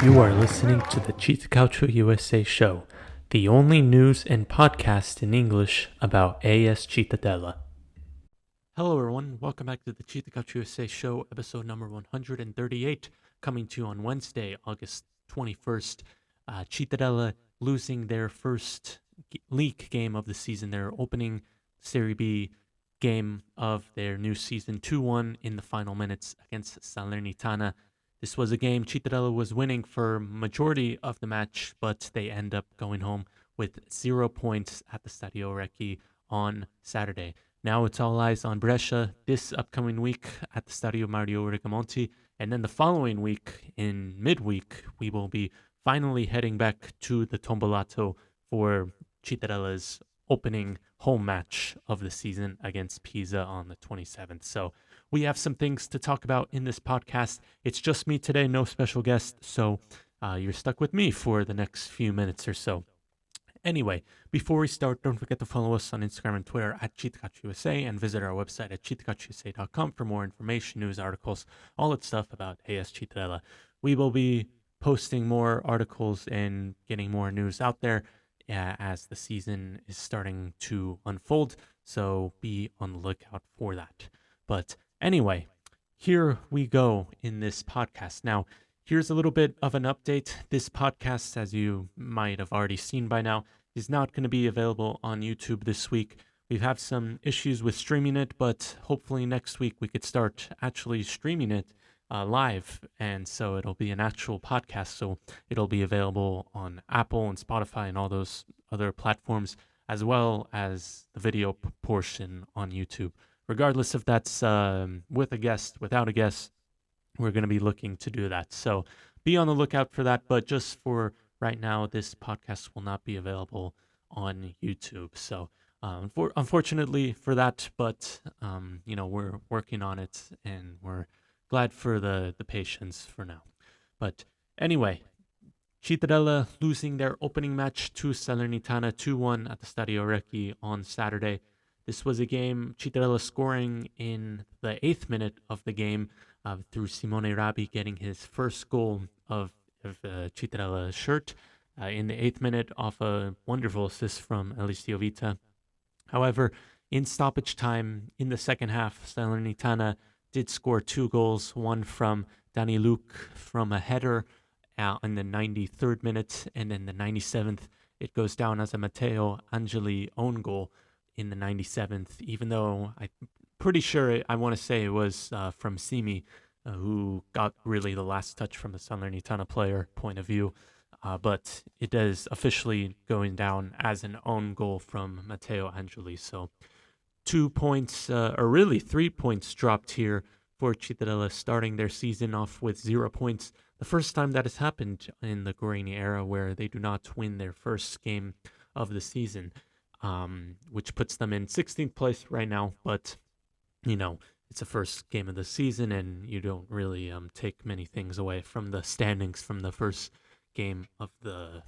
You are listening to the CittaCalcioUsa show, the only news and podcast in English about AS Cittadella. Hello everyone, welcome back to the CittaCalcioUsa show, episode number 138, coming to you on Wednesday, August 21st. Cittadella losing their first league game of the season, their opening Serie B game of their new season, 2-1 in the final minutes against Salernitana. This was a game Cittadella was winning for majority of the match, but they end up going home with 0 points at the Stadio Recchi on Saturday. Now it's all eyes on Brescia this upcoming week at the Stadio Mario Rigamonti, and then the following week, in midweek, we will be finally heading back to the Tombolato for Cittadella's opening home match of the season against Pisa on the 27th. So we have some things to talk about in this podcast. It's just me today, no special guest, so you're stuck with me for the next few minutes or so. Anyway, before we start, don't forget to follow us on Instagram and Twitter at CittaCalcioUsa and visit our website at CittaCalcioUsa.com for more information, news, articles, all that stuff about AS Cittadella. We will be posting more articles and getting more news out there as the season is starting to unfold, so be on the lookout for that. But anyway, here we go in this podcast. Now, here's a little bit of an update. This podcast, as you might have already seen by now, is not going to be available on YouTube this week. We have some issues with streaming it, but hopefully next week we could start actually streaming it live, and so it'll be an actual podcast, so it'll be available on Apple and Spotify and all those other platforms, as well as the video portion on YouTube. Regardless if that's with a guest, without a guest, we're going to be looking to do that. So be on the lookout for that. But just for right now, this podcast will not be available on YouTube. So unfortunately for that, but we're working on it, and we're glad for the patience for now. But anyway, Cittadella losing their opening match to Salernitana 2-1 at the Stadio Recchi on Saturday. This was a game, Cittadella scoring in the 8th minute of the game through Simone Rabi getting his first goal of Cittadella's shirt in the 8th minute off a wonderful assist from Eliseo Vita. However, in stoppage time in the second half, Salernitana did score 2 goals, one from Dani Luke from a header in the 93rd minute, and then the 97th, it goes down as a Matteo Angeli own goal in the 97th, even though I'm pretty sure I want to say it was from Simi, who got really the last touch from the Salernitana player point of view. But it is officially going down as an own goal from Matteo Angeli. So 2 points, or really 3 points dropped here for Cittadella, starting their season off with 0 points. The first time that has happened in the Guarini era where they do not win their first game of the season. Which puts them in 16th place right now, but it's the first game of the season, and you don't really take many things away from the standings from the first game of the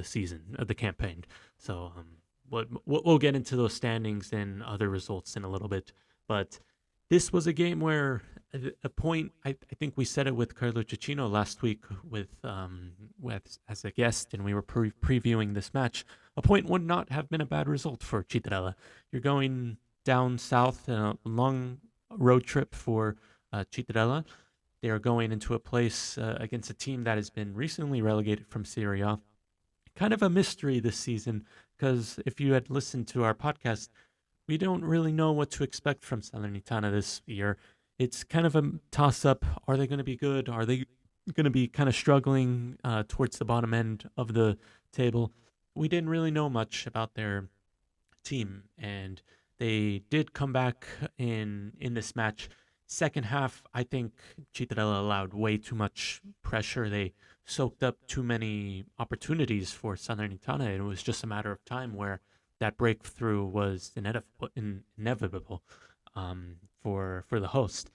season of the campaign. So we'll get into those standings and other results in a little bit, but this was a game where a point, I think we said it with Carlo Cecchino last week with as a guest, and we were previewing this match. A point would not have been a bad result for Cittadella. You're going down south, a long road trip for Cittadella. They are going into a place against a team that has been recently relegated from Serie A. Kind of a mystery this season, because if you had listened to our podcast, we don't really know what to expect from Salernitana this year. It's kind of a toss-up. Are they going to be good? Are they going to be kind of struggling towards the bottom end of the table? We didn't really know much about their team, and they did come back in this match. Second half, I think Cittadella allowed way too much pressure. They soaked up too many opportunities for Salernitana. It was just a matter of time where that breakthrough was inevitable for the host.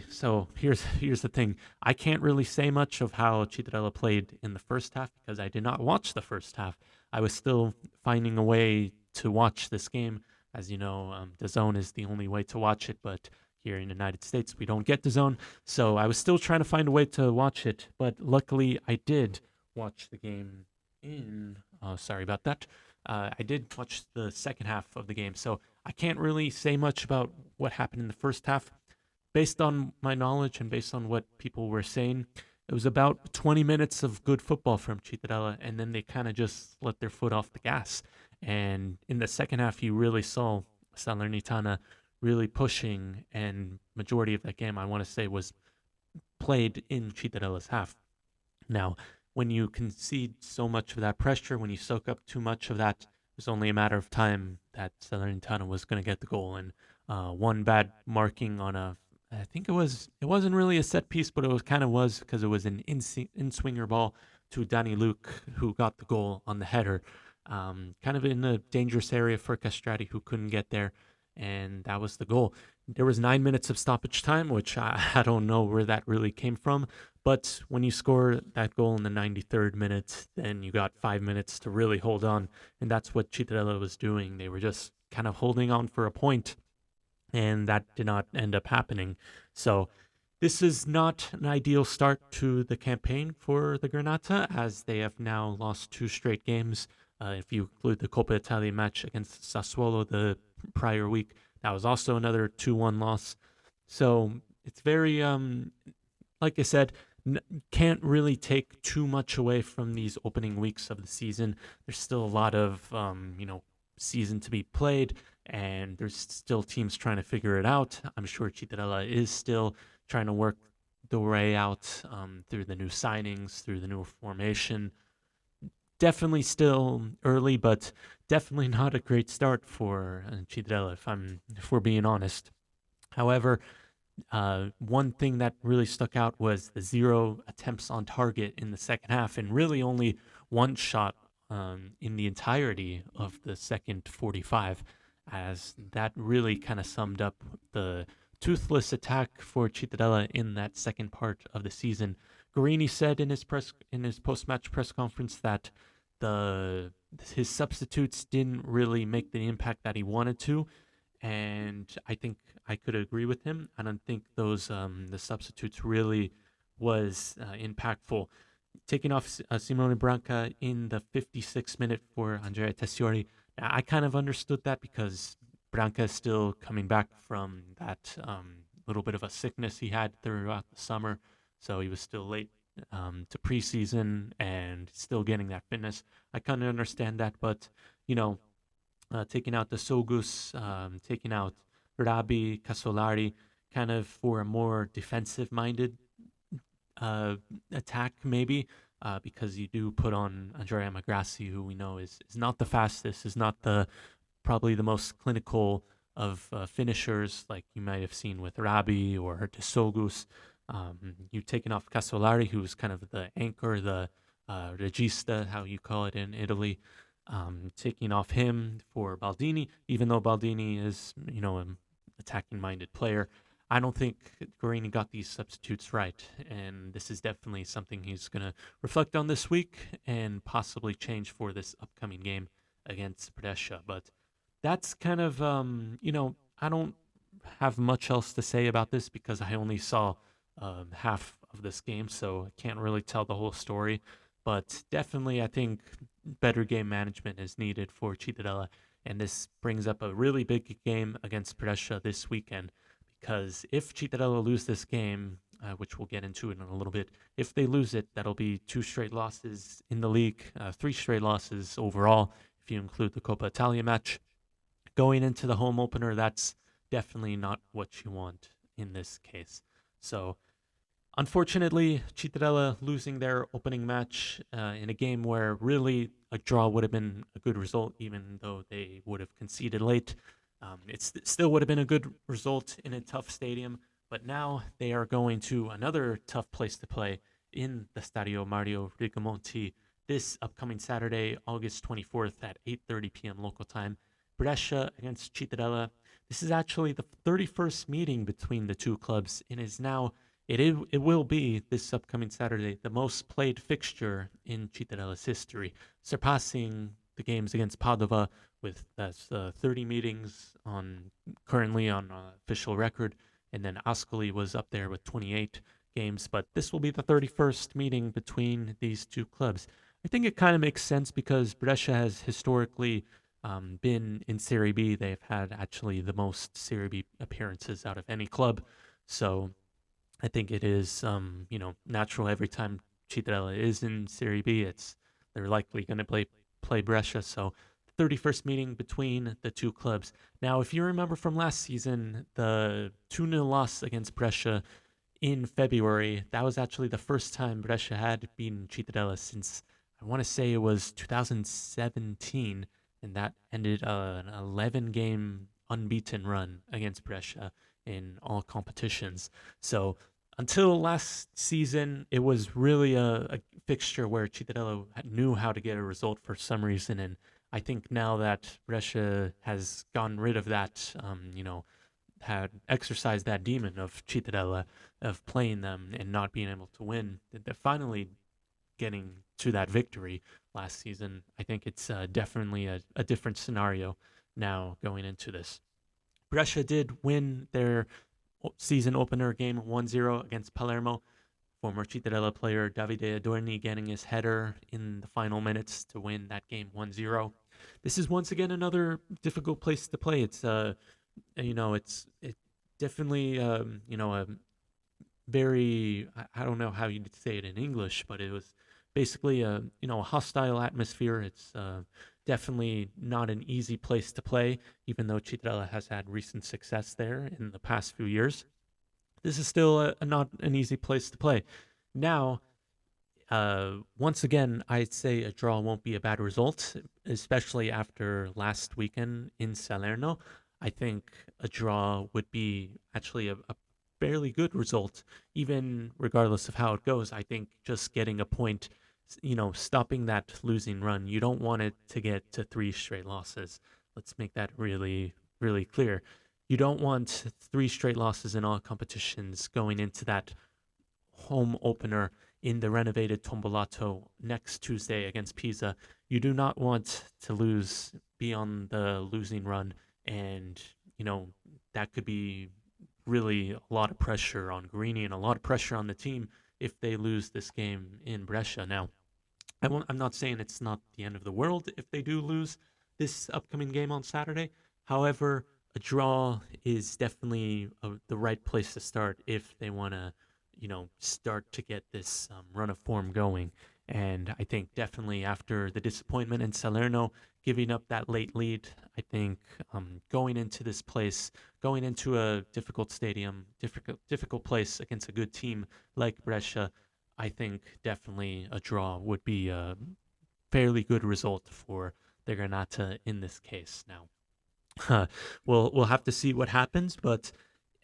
So here's the thing. I can't really say much of how Cittadella played in the first half because I did not watch the first half. I was still finding a way to watch this game. As you know, DAZN is the only way to watch it, but here in the United States, we don't get the zone. So I was still trying to find a way to watch it, but luckily I did watch the game in. Oh, sorry about that. I did watch the second half of the game, so I can't really say much about what happened in the first half. Based on my knowledge and based on what people were saying, it was about 20 minutes of good football from Cittadella, and then they kind of just let their foot off the gas. And in the second half, you really saw Salernitana really pushing, and majority of that game, I want to say, was played in Cittadella's half. Now, when you concede so much of that pressure, when you soak up too much of that, it was only a matter of time that Salernitana was going to get the goal. And one bad marking on I think it wasn't really a set piece, but it was kind of was because it was an in-swinger ball to Danny Luke, who got the goal on the header. Kind of in a dangerous area for Castrati, who couldn't get there, and that was the goal. There was 9 minutes of stoppage time, which I don't know where that really came from. But when you score that goal in the 93rd minute, then you got 5 minutes to really hold on. And that's what Cittadella was doing. They were just kind of holding on for a point, and that did not end up happening. So this is not an ideal start to the campaign for the Granata, as they have now lost 2 straight games. If you include the Coppa Italia match against Sassuolo the prior week, that was also another 2-1 loss. So it's very, like I said, can't really take too much away from these opening weeks of the season. There's still a lot of, season to be played, and there's still teams trying to figure it out. I'm sure Cittadella is still trying to work the way out through the new signings, through the new formation. Definitely still early, but definitely not a great start for Cittadella, if we're being honest. However, one thing that really stuck out was the 0 attempts on target in the second half, and really only one shot in the entirety of the second 45, as that really kind of summed up the toothless attack for Cittadella in that second part of the season. Guarini said in his post-match press conference that his substitutes didn't really make the impact that he wanted to, and I think I could agree with him. I don't think those the substitutes really was impactful. Taking off Simone Branca in the 56th minute for Andrea Tessiori, I kind of understood that because Branca is still coming back from that little bit of a sickness he had throughout the summer, so he was still late to preseason and still getting that fitness. I kind of understand that, but taking out the Sogus, taking out Rabi, Casolari, kind of for a more defensive-minded attack, maybe, because you do put on Andrea Magrassi, who we know is not the fastest, is not probably the most clinical of finishers, like you might have seen with Rabi or De Sogus. You've taken off Casolari, who's kind of the anchor, the regista, how you call it in Italy. Taking off him for Baldini, even though Baldini is, an attacking-minded player. I don't think Guarini got these substitutes right, and this is definitely something he's going to reflect on this week and possibly change for this upcoming game against Brescia. But that's kind of, I don't have much else to say about this because I only saw half of this game, so I can't really tell the whole story. But definitely, I think better game management is needed for Cittadella, and this brings up a really big game against Brescia this weekend, because if Cittadella lose this game, which we'll get into in a little bit, if they lose it, that'll be 2 straight losses in the league, 3 straight losses overall, if you include the Coppa Italia match. Going into the home opener, that's definitely not what you want in this case. So, unfortunately, Cittadella losing their opening match in a game where really a draw would have been a good result, even though they would have conceded late. It still would have been a good result in a tough stadium, but now they are going to another tough place to play in the Stadio Mario Rigamonti this upcoming Saturday, August 24th at 8:30 p.m. local time. Brescia against Cittadella. This is actually the 31st meeting between the two clubs, and it will be this upcoming Saturday the most played fixture in Cittadella's history, surpassing the games against Padova with 30 meetings currently on official record, and then Ascoli was up there with 28 games. But this will be the 31st meeting between these two clubs. I think it kind of makes sense because Brescia has historically been in Serie B. They've had actually the most Serie B appearances out of any club. So I think it is, natural every time Cittadella is in Serie B, they're likely going to play Brescia. So, the 31st meeting between the two clubs. Now, if you remember from last season, the 2-0 loss against Brescia in February, that was actually the first time Brescia had beaten Cittadella since I want to say it was 2017, and that ended an 11-game unbeaten run against Brescia in all competitions. So until last season, it was really a fixture where Cittadella knew how to get a result for some reason, and I think now that Brescia has gotten rid of that, had exercised that demon of Cittadella of playing them and not being able to win, they're finally getting to that victory last season. I think it's definitely a different scenario now going into this. Brescia did win their season opener game 1-0 against Palermo. Former Cittadella player Davide Adorni getting his header in the final minutes to win that game 1-0. This is once again another difficult place to play. It's it definitely a very, I don't know how you'd say it in English, but it was basically a hostile atmosphere. It's definitely not an easy place to play, even though Cittadella has had recent success there in the past few years. This is still not an easy place to play. Now, once again, I'd say a draw won't be a bad result, especially after last weekend in Salerno. I think a draw would be actually a fairly good result, even regardless of how it goes. I think just getting a point, stopping that losing run, you don't want it to get to three straight losses. Let's make that really, really clear. You don't want three straight losses in all competitions going into that home opener in the renovated Tombolato next Tuesday against Pisa. You do not want to lose, be on the losing run, and that could be really a lot of pressure on Guarini and a lot of pressure on the team if they lose this game in Brescia. Now, I'm not saying it's not the end of the world if they do lose this upcoming game on Saturday. However, a draw is definitely the right place to start if they want to, start to get this run of form going. And I think definitely after the disappointment in Salerno, giving up that late lead, I think going into this place, going into a difficult stadium, difficult place against a good team like Brescia, I think definitely a draw would be a fairly good result for the Granata in this case. Now, we'll have to see what happens, but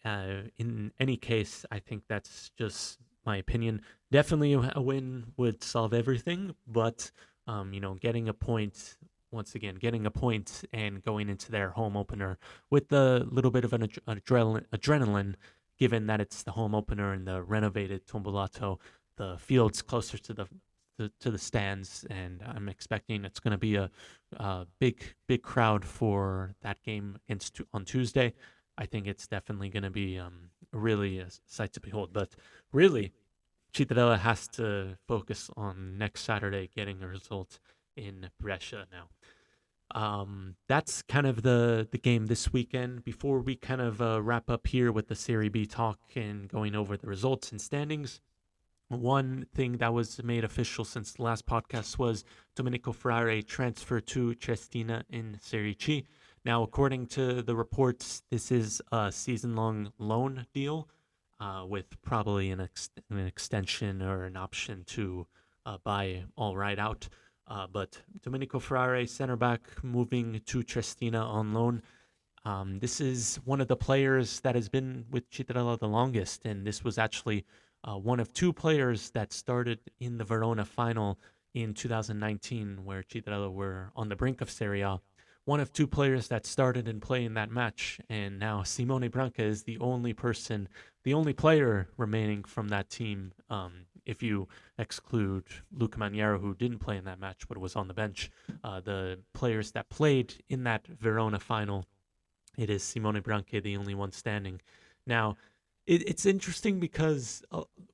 in any case, I think that's just my opinion. Definitely a win would solve everything, but getting a point once again, getting a point and going into their home opener with a little bit of an adrenaline, given that it's the home opener in the renovated Tombolato, the field's closer to the stands, and I'm expecting it's going to be a big crowd for that game on Tuesday. I think it's definitely going to be really a sight to behold. But really, Cittadella has to focus on next Saturday getting a result in Brescia now. That's kind of the game this weekend. Before we kind of wrap up here with the Serie B talk and going over the results and standings, one thing that was made official since the last podcast was Domenico Frare transfer to Cestina in Serie C. Now, according to the reports, this is a season-long loan deal with probably an extension or an option to buy all right out. But Domenico Frare, center back, moving to Cestina on loan. This is one of the players that has been with Cittadella the longest, and this was actually one of two players that started in the Verona final in 2019, where Cittadella were on the brink of Serie A. One of two players that started and played in that match, and now Simone Branca is the only player remaining from that team, if you exclude Luca Maniero, who didn't play in that match but was on the bench. The players that played in that Verona final, it is Simone Branca, the only one standing. Now, It's interesting because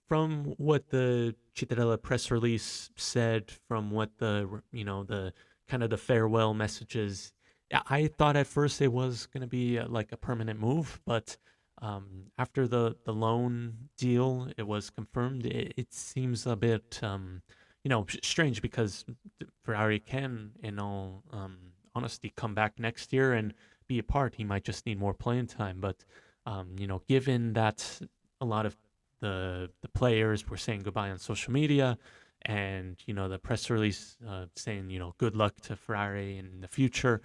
from what the Cittadella press release said, from what the kind of the farewell messages, I thought at first it was going to be like a permanent move, but after the loan deal, it was confirmed. It seems a bit strange because Ferrari can, in all honesty, come back next year and be a part. He might just need more playing time, but given that a lot of the players were saying goodbye on social media, and the press release saying good luck to Ferrari in the future,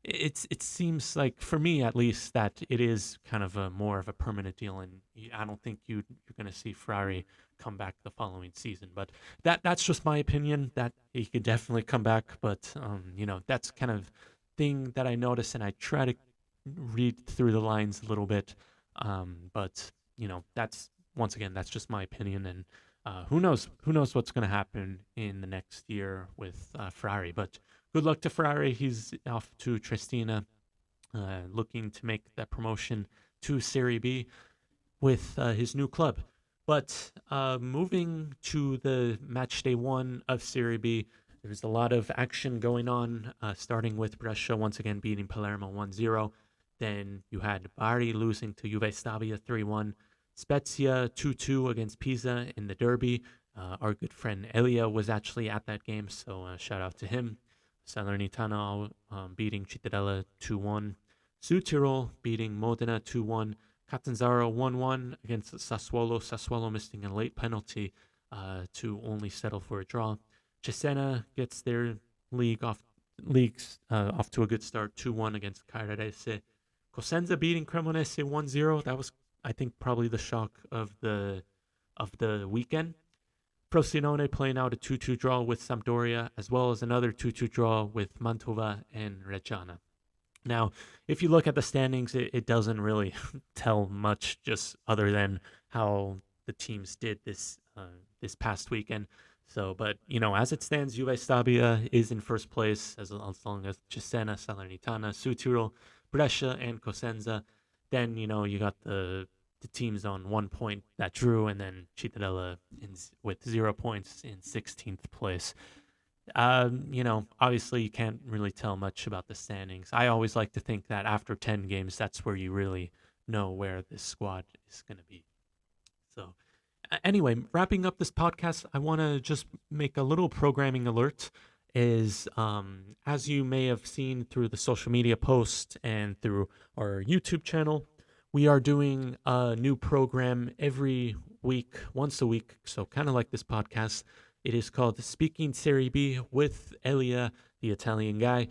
it seems like, for me at least, that it is kind of a more of a permanent deal, and I don't think you're going to see Ferrari come back the following season. But that's just my opinion. That he could definitely come back, but that's kind of thing that I notice, and I try to read through the lines a little bit. But that's, once again, that's just my opinion, and who knows? Who knows what's going to happen in the next year with Ferrari? But good luck to Ferrari. He's off to Triestina, looking to make that promotion to Serie B with his new club. But moving to the match day one of Serie B, there's a lot of action going on, starting with Brescia once again beating Palermo 1-0. Then you had Bari losing to Juve Stabia 3-1. Spezia 2-2 against Pisa in the derby. Our good friend Elia was actually at that game, so shout out to him. Salernitana beating Cittadella 2-1. Südtirol beating Modena 2-1. Catanzaro 1-1 against Sassuolo. Sassuolo missing a late penalty to only settle for a draw. Cesena gets their leagues off to a good start, 2-1 against Cagliarese. Cosenza beating Cremonese 1-0. That was, I think, probably the shock of the weekend. Frosinone playing out a 2-2 draw with Sampdoria, as well as another 2-2 draw with Mantova and Reggiana. Now, if you look at the standings, it doesn't really tell much, just other than how the teams did this past weekend. So, but as it stands, Juve Stabia is in first place, as long as Cesena, Salernitana, Südtirol, Brescia, and Cosenza. Then you got the teams on 1 point that drew, and then Cittadella with 0 points in 16th place. Obviously you can't really tell much about the standings. I always like to think that after 10 games, that's where you really know where this squad is going to be. So anyway, wrapping up this podcast, I want to just make a little programming alert. Is as you may have seen through the social media post and through our YouTube channel, we are doing a new program every week, once a week. So kind of like this podcast. It is called Speaking Serie B with Elia, the Italian guy.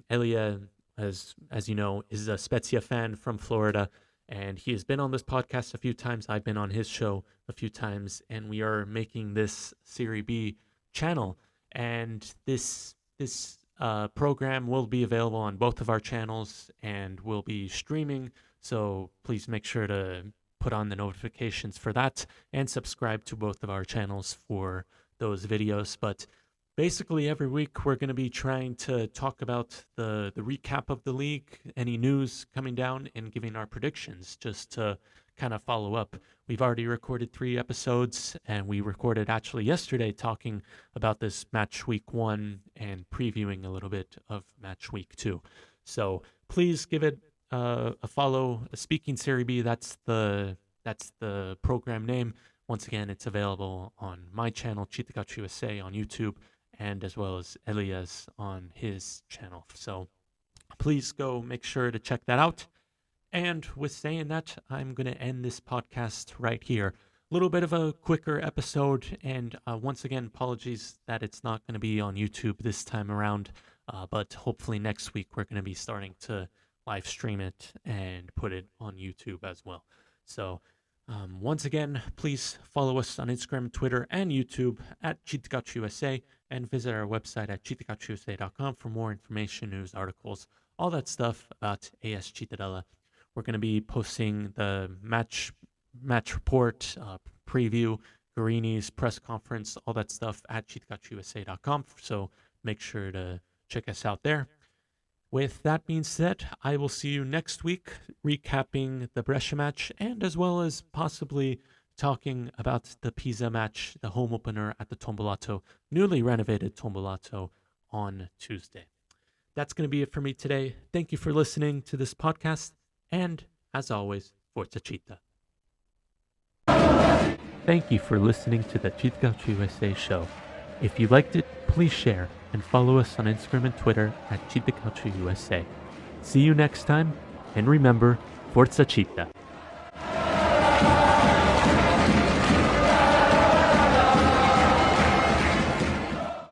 Elia, as you know, is a Spezia fan from Florida, and he has been on this podcast a few times. I've been on his show a few times, and we are making this Serie B channel. And this program will be available on both of our channels, and will be streaming. So please make sure to put on the notifications for that and subscribe to both of our channels for those videos. But basically every week we're going to be trying to talk about the recap of the league, any news coming down, and giving our predictions, just to kind of follow up. We've already recorded 3 episodes, and we recorded actually yesterday talking about this match week 1 and previewing a little bit of match week 2. So please give it a follow. Speaking Serie B, that's the program name. Once again, it's available on my channel, CittaCalcioUsa, on YouTube, and as well as Elias on his channel. So please go make sure to check that out. And with saying that, I'm going to end this podcast right here. A little bit of a quicker episode, and once again, apologies that it's not going to be on YouTube this time around, but hopefully next week we're going to be starting to live stream it and put it on YouTube as well. So once again, please follow us on Instagram, Twitter, and YouTube at CittaCalcioUsa, and visit our website at CittaCalcioUsa.com for more information, news, articles, all that stuff about AS Cittadella. We're going to be posting the match report, preview, Garini's press conference, all that stuff at CittaCalcioUsa.com. So make sure to check us out there. With that being said, I will see you next week recapping the Brescia match and as well as possibly talking about the Pisa match, the home opener at the Tombolato, newly renovated Tombolato on Tuesday. That's going to be it for me today. Thank you for listening to this podcast. And as always, Forza Citta. Thank you for listening to the CittaCalcioUsa show. If you liked it, please share and follow us on Instagram and Twitter at CittaCalcioUsa. See you next time, and remember, Forza Citta.